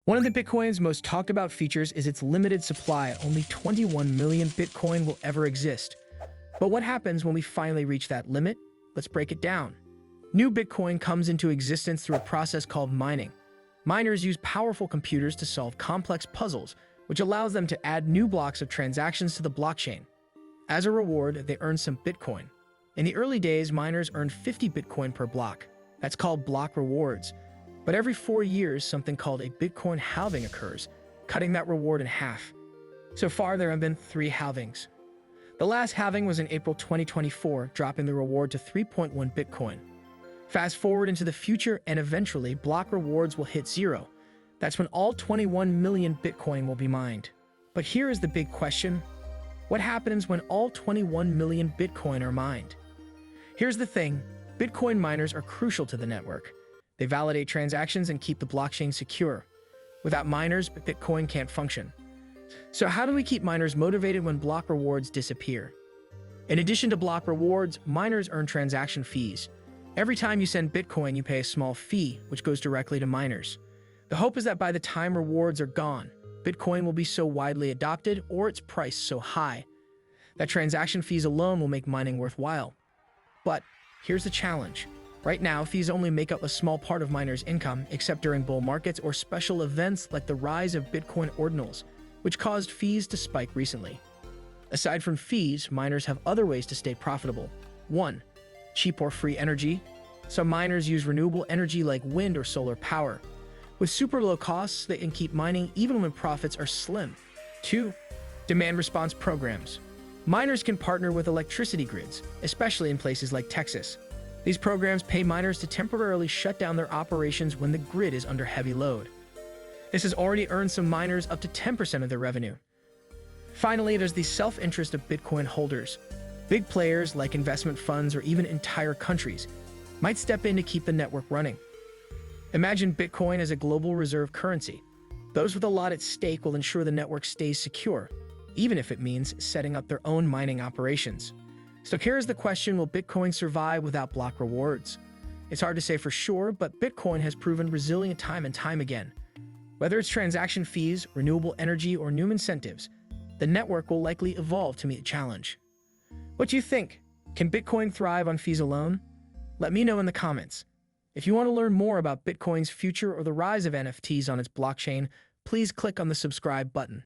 One of the Bitcoin's most talked about features is its limited supply. Only 21 million Bitcoin will ever exist. But what happens when we finally reach that limit? Let's break it down. New Bitcoin comes into existence through a process called mining. Miners use powerful computers to solve complex puzzles, which allows them to add new blocks of transactions to the blockchain. As a reward, they earn some Bitcoin. In the early days, miners earned 50 Bitcoin per block. That's called block rewards. But every 4 years, something called a Bitcoin halving occurs, cutting that reward in half. So far, there have been 3 halvings. The last halving was in April 2024, dropping the reward to 3.1 Bitcoin. Fast forward into the future, and eventually, block rewards will hit 0. That's when all 21 million Bitcoin will be mined. But here is the big question. What happens when all 21 million Bitcoin are mined? Here's the thing. Bitcoin miners are crucial to the network. They validate transactions and keep the blockchain secure. Without miners, Bitcoin can't function. So how do we keep miners motivated when block rewards disappear? In addition to block rewards, miners earn transaction fees. Every time you send Bitcoin, you pay a small fee, which goes directly to miners. The hope is that by the time rewards are gone, Bitcoin will be so widely adopted or its price so high that transaction fees alone will make mining worthwhile. But here's the challenge. Right now, fees only make up a small part of miners' income, except during bull markets or special events like the rise of Bitcoin ordinals, which caused fees to spike recently. Aside from fees, miners have other ways to stay profitable. 1. Cheap or free energy. Some miners use renewable energy like wind or solar power. With super low costs, they can keep mining even when profits are slim. 2. Demand response programs. Miners can partner with electricity grids, especially in places like Texas. These programs pay miners to temporarily shut down their operations when the grid is under heavy load. This has already earned some miners up to 10% of their revenue. Finally, there's the self-interest of Bitcoin holders. Big players like investment funds or even entire countries might step in to keep the network running. Imagine Bitcoin as a global reserve currency. Those with a lot at stake will ensure the network stays secure, even if it means setting up their own mining operations. So here's the question, will Bitcoin survive without block rewards? It's hard to say for sure, but Bitcoin has proven resilient time and time again. Whether it's transaction fees, renewable energy, or new incentives, the network will likely evolve to meet the challenge. What do you think? Can Bitcoin thrive on fees alone? Let me know in the comments. If you want to learn more about Bitcoin's future or the rise of NFTs on its blockchain, please click on the subscribe button.